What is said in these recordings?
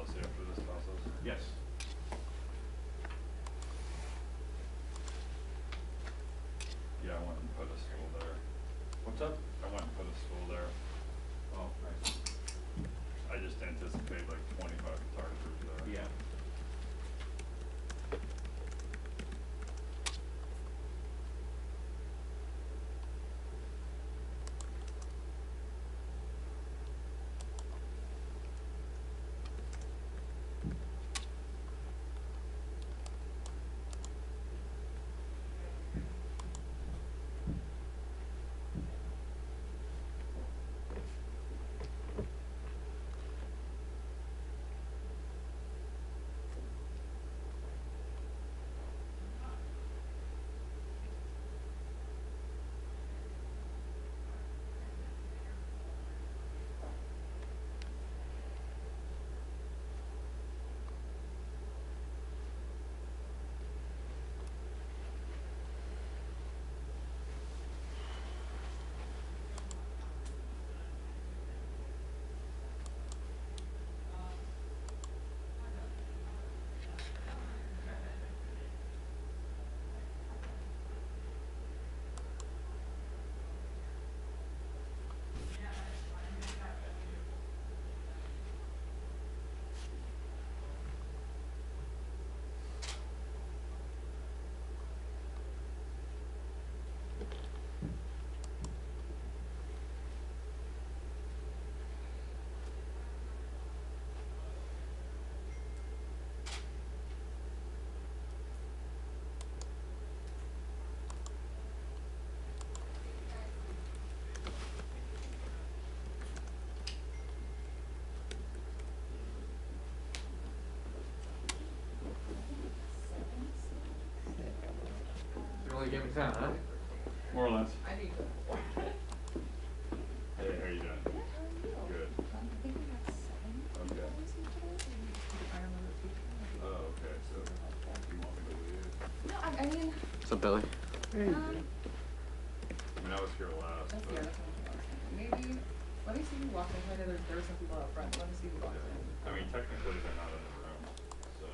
LLC after this process? Yes. Yeah, I went and put a school there. What's up? I went and put a school there. Oh, nice. I just anticipate like 25 photographers there. Yeah. You only gave me 10, huh? More or less. I need to. Hey, how you doing? Good. I think we have 7. Okay. Oh, Oh, okay, so you want me to leave? no, I mean, What's up, Billy? I mean, I was here last, that's, but yeah, that's what I was thinking. Maybe, let me see who walked in. I know there were some people out front. Let me see who walked in. I mean, technically they're not in the room, so,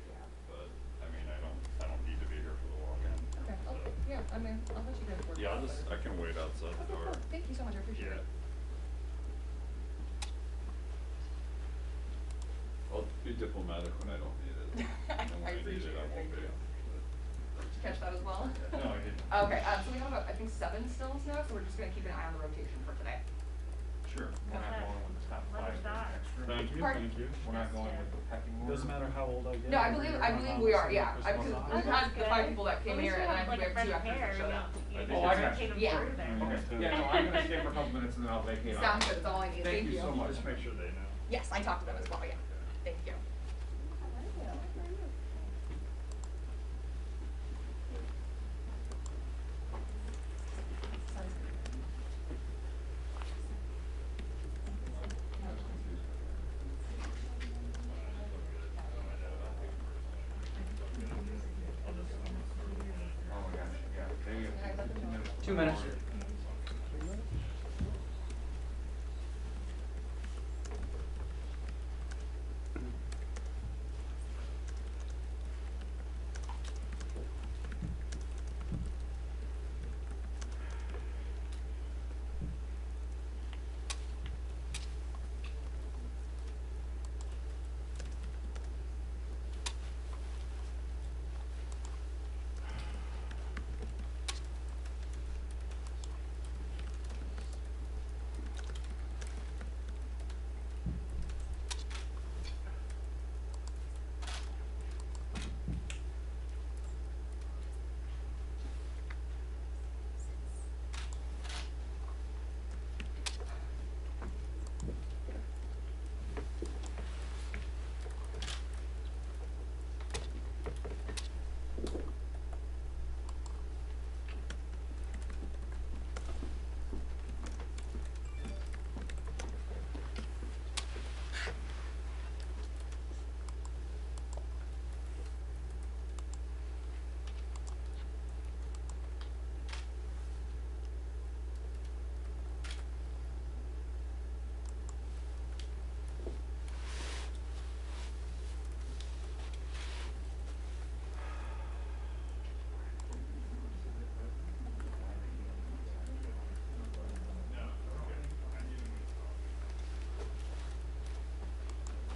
Yeah. but, I mean, I don't need to be here for the walk-in. Okay, So. yeah, I mean, I'll let you guys work. Yeah, it out later. I can wait outside the Okay, door. cool. Thank you so much. I appreciate Yeah. it. I'll be diplomatic when I don't need it. And when I need appreciate it, I it. won't Thank be. you. Did you catch that as well? No, I didn't. Okay, so we have about, I think, 7 stills now, so we're just gonna keep an eye on the rotation for today. Sure. We're not going with the top 5 extra. Thank you, Pardon? thank you. We're not going with the pecking order. Doesn't matter how old I get. No, I believe we are, yeah. Because Oh, we've had the 5 people that came here, and then I think we have 2 extras that showed up. Oh, I got you. Yeah. Okay. Yeah, no, I'm gonna stay for a couple minutes and then I'll vacate. Sounds good, that's all I need. Thank you so much. Just make sure they know. Yes, I talked to them as well, yeah. Thank you. Oh my gosh, yeah. Maybe Can I let them know? 2 minutes.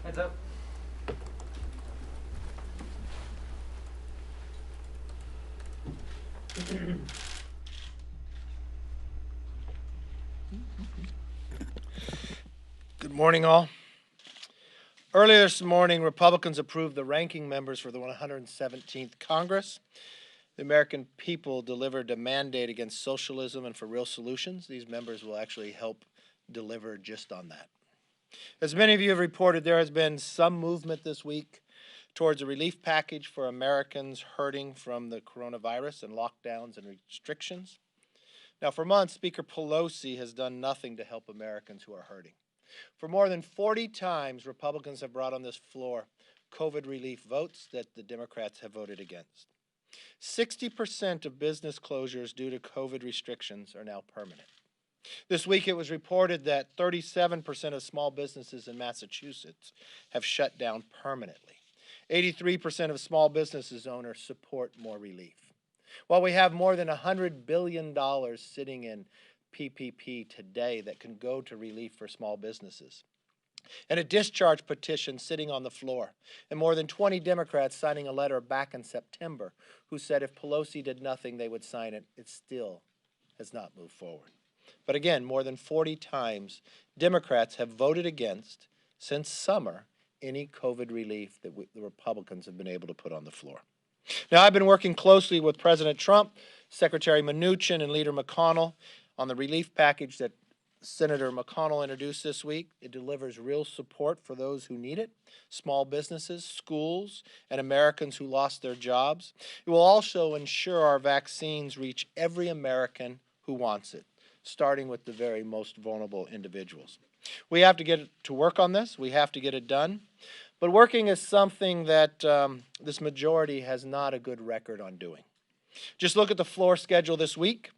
Heads up. Good morning, all. Earlier this morning, Republicans approved the ranking members for the 117th Congress. The American people delivered a mandate against socialism and for real solutions. These members will actually help deliver just on that. As many of you have reported, there has been some movement this week towards a relief package for Americans hurting from the coronavirus and lockdowns and restrictions. Now, for months, Speaker Pelosi has done nothing to help Americans who are hurting. For more than 40 times, Republicans have brought on this floor COVID relief votes that the Democrats have voted against. 60% of business closures due to COVID restrictions are now permanent. This week it was reported that 37% of small businesses in Massachusetts have shut down permanently. 83% of small businesses owners support more relief. While we have more than $100 billion sitting in PPP today that can go to relief for small businesses, and a discharge petition sitting on the floor, and more than 20 Democrats signing a letter back in September who said if Pelosi did nothing, they would sign it. It still has not moved forward. But again, more than 40 times, Democrats have voted against, since summer, any COVID relief that the Republicans have been able to put on the floor. Now, I've been working closely with President Trump, Secretary Mnuchin, and Leader McConnell on the relief package that Senator McConnell introduced this week. It delivers real support for those who need it, small businesses, schools, and Americans who lost their jobs. It will also ensure our vaccines reach every American who wants it, starting with the very most vulnerable individuals. We have to get to work on this. We have to get it done. But working is something that this majority has not a good record on doing. Just look at the floor schedule this week.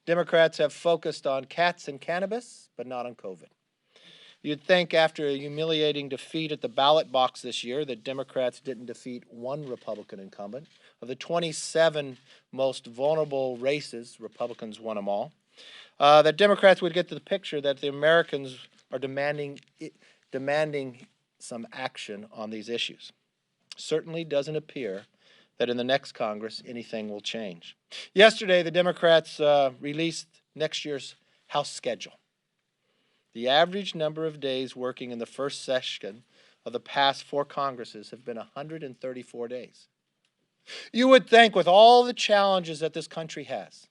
Democrats have focused on cats and cannabis, but not on COVID. You'd think after a humiliating defeat at the ballot box this year that Democrats didn't defeat one Republican incumbent. Of the 27 most vulnerable races, Republicans won them all. That Democrats would get to the picture that the Americans are demanding some action on these issues. Certainly doesn't appear that in the next Congress anything will change. Yesterday, the Democrats released next year's House schedule. The average number of days working in the first session of the past 4 Congresses have been 134 days. You would think with all the challenges that this country has,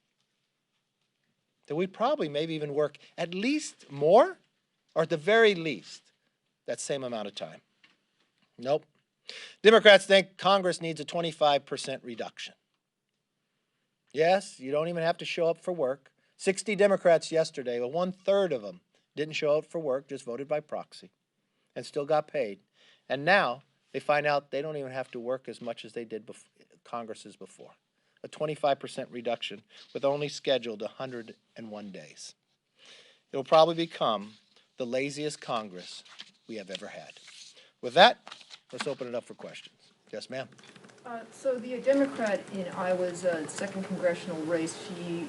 that we'd probably maybe even work at least more, or at the very least, that same amount of time. Nope. Democrats think Congress needs a 25% reduction. Yes, you don't even have to show up for work. 60 Democrats yesterday, but 1/3 of them didn't show up for work, just voted by proxy, and still got paid. And now they find out they don't even have to work as much as they did Congresses before. A 25% reduction with only scheduled 101 days. It will probably become the laziest Congress we have ever had. With that, let's open it up for questions. Yes, ma'am. So the Democrat in Iowa's 2nd congressional race, she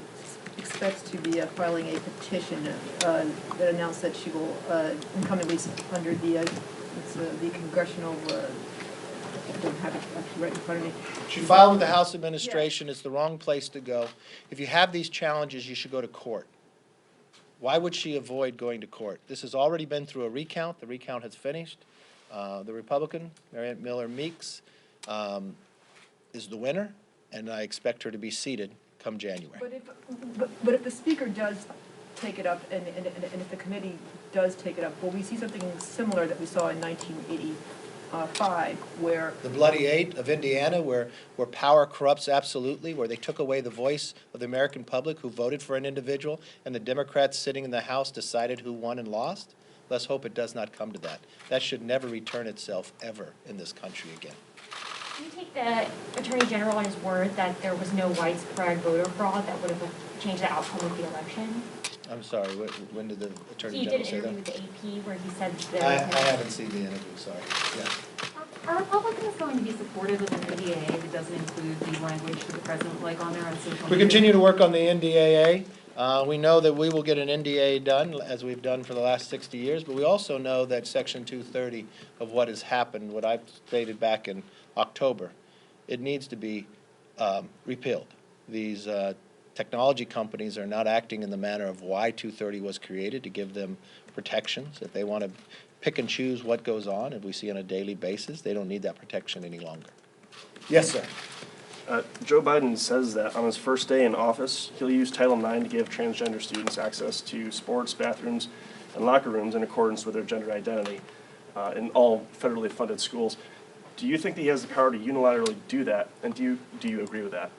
expects to be filing a petition that announced that she will income at least under the congressional. I don't have it right in front of me. She filed with the House administration. It's the wrong place to go. If you have these challenges, you should go to court. Why would she avoid going to court? This has already been through a recount. The recount has finished. The Republican, Mariette Miller Meeks, is the winner, and I expect her to be seated come January. But if the Speaker does take it up, and if the committee does take it up, will we see something similar that we saw in 1985, where the Bloody Eight of Indiana, where power corrupts absolutely, where they took away the voice of the American public who voted for an individual, and the Democrats sitting in the House decided who won and lost? Let's hope it does not come to that. That should never return itself ever in this country again. Do you take the Attorney General on his word that there was no widespread voter fraud that would have changed the outcome of the election? I'm sorry, when did the Attorney He General did say an that? interview with the AP where he said that I haven't seen the interview, sorry. Yeah. Are Republicans going to be supportive of an NDAA that doesn't include the language that the president would like on there on social media? We continue to work on the NDAA. We know that we will get an NDA done, as we've done for the last 60 years, but we also know that Section 230 of what has happened, what I've stated back in October, it needs to be repealed. These technology companies are not acting in the manner of why 230 was created, to give them protections. If they want to pick and choose what goes on, and we see on a daily basis, they don't need that protection any longer. Yes, sir. Joe Biden says that on his first day in office, he'll use Title IX to give transgender students access to sports, bathrooms, and locker rooms in accordance with their gender identity in all federally funded schools. Do you think that he has the power to unilaterally do that, and do you agree with that?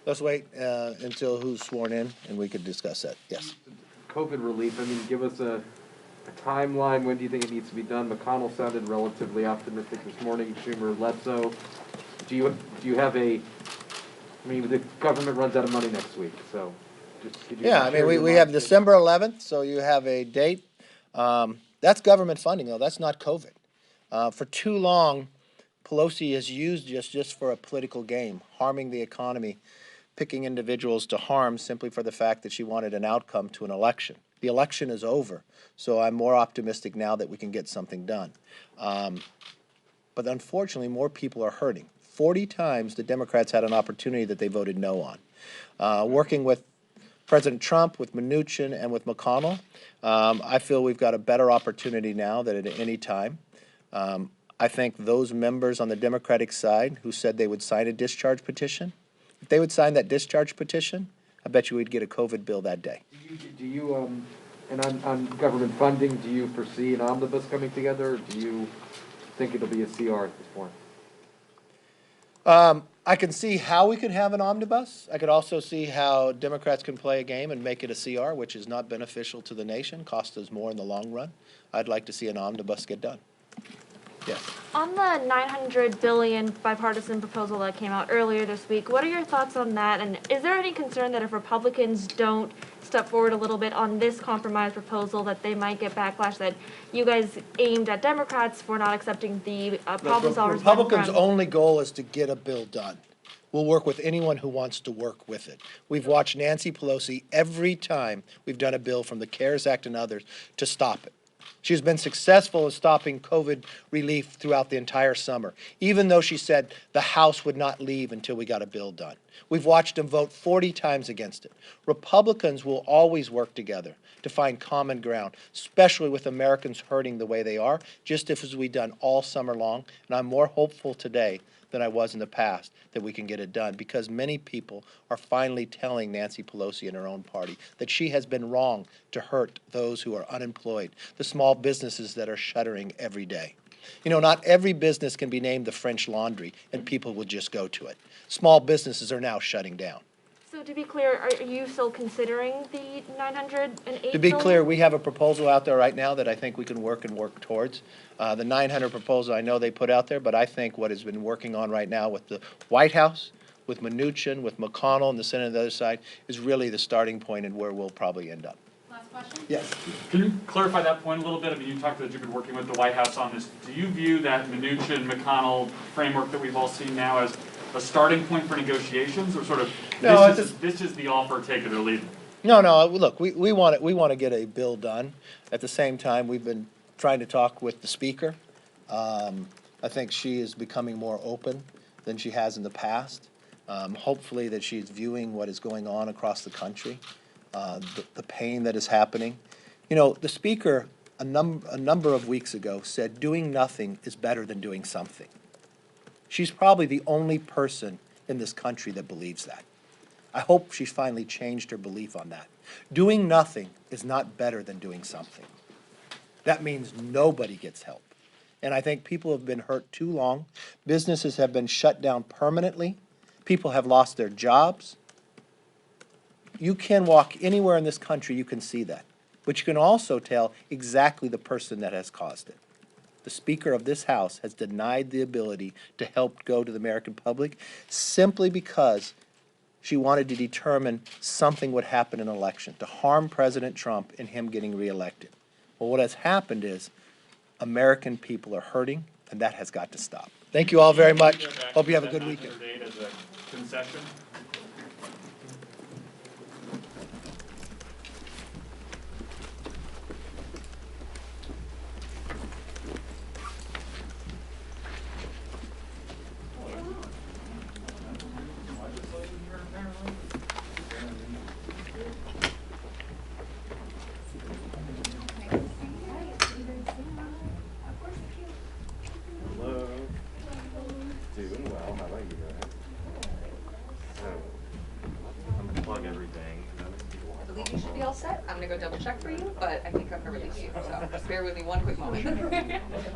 Let's wait until who's sworn in, and we could discuss that. Yes. COVID relief, I mean, give us a timeline. When do you think it needs to be done? McConnell sounded relatively optimistic this morning. Schumer less so. Do you have I mean, the government runs out of money next week, so just could you Yeah, I mean, share your we have mindset? December 11th, so you have a date. That's government funding, though. That's not COVID. For too long, Pelosi has used just for a political game, harming the economy, picking individuals to harm simply for the fact that she wanted an outcome to an election. The election is over, so I'm more optimistic now that we can get something done. But unfortunately, more people are hurting. 40 times the Democrats had an opportunity that they voted no on. Working with President Trump, with Mnuchin, and with McConnell, I feel we've got a better opportunity now than at any time. I think those members on the Democratic side who said they would sign a discharge petition, if they would sign that discharge petition, I bet you we'd get a COVID bill that day. Do you and on government funding, do you foresee an omnibus coming together, or do you think it'll be a CR at this point? I can see how we could have an omnibus. I could also see how Democrats can play a game and make it a CR, which is not beneficial to the nation, cost us more in the long run. I'd like to see an omnibus get done. Yes. On the $900 billion bipartisan proposal that came out earlier this week, what are your thoughts on that? And is there any concern that if Republicans don't step forward a little bit on this compromise proposal, that they might get backlash, that you guys aimed at Democrats for not accepting the problem solvers? Republicans' only goal is to get a bill done. We'll work with anyone who wants to work with it. We've watched Nancy Pelosi every time we've done a bill from the CARES Act and others to stop it. She's been successful in stopping COVID relief throughout the entire summer, even though she said the House would not leave until we got a bill done. We've watched them vote 40 times against it. Republicans will always work together to find common ground, especially with Americans hurting the way they are, just as we've done all summer long. And I'm more hopeful today than I was in the past that we can get it done, because many people are finally telling Nancy Pelosi and her own party that she has been wrong to hurt those who are unemployed, the small businesses that are shuttering every day. You know, not every business can be named the French Laundry and people will just go to it. Small businesses are now shutting down. So to be clear, are you still considering the $908 To be billion? clear, we have a proposal out there right now that I think we can work towards. The 900 proposal I know they put out there, but I think what has been working on right now with the White House, with Mnuchin, with McConnell, and the Senate on the other side is really the starting point and where we'll probably end up. Last question? Yes. Can you clarify that point a little bit? I mean, you talked that you've been working with the White House on this. Do you view that Mnuchin-McConnell framework that we've all seen now as a starting point for negotiations, or sort of No, this is the offer, take it or leave it? No, look, we want to get a bill done. At the same time, we've been trying to talk with the Speaker. I think she is becoming more open than she has in the past. Hopefully that she's viewing what is going on across the country, the pain that is happening. You know, the Speaker a number of weeks ago said doing nothing is better than doing something. She's probably the only person in this country that believes that. I hope she's finally changed her belief on that. Doing nothing is not better than doing something. That means nobody gets help. And I think people have been hurt too long. Businesses have been shut down permanently. People have lost their jobs. You can walk anywhere in this country, you can see that. But you can also tell exactly the person that has caused it. The Speaker of this House has denied the ability to help go to the American public simply because she wanted to determine something would happen in an election, to harm President Trump and him getting reelected. Well, what has happened is American people are hurting, and that has got to stop. Thank you all very much. Hope you have a good weekend. As a concession? gonna go double check for you, but I think I'm gonna release you, so just bear with me one quick moment. That is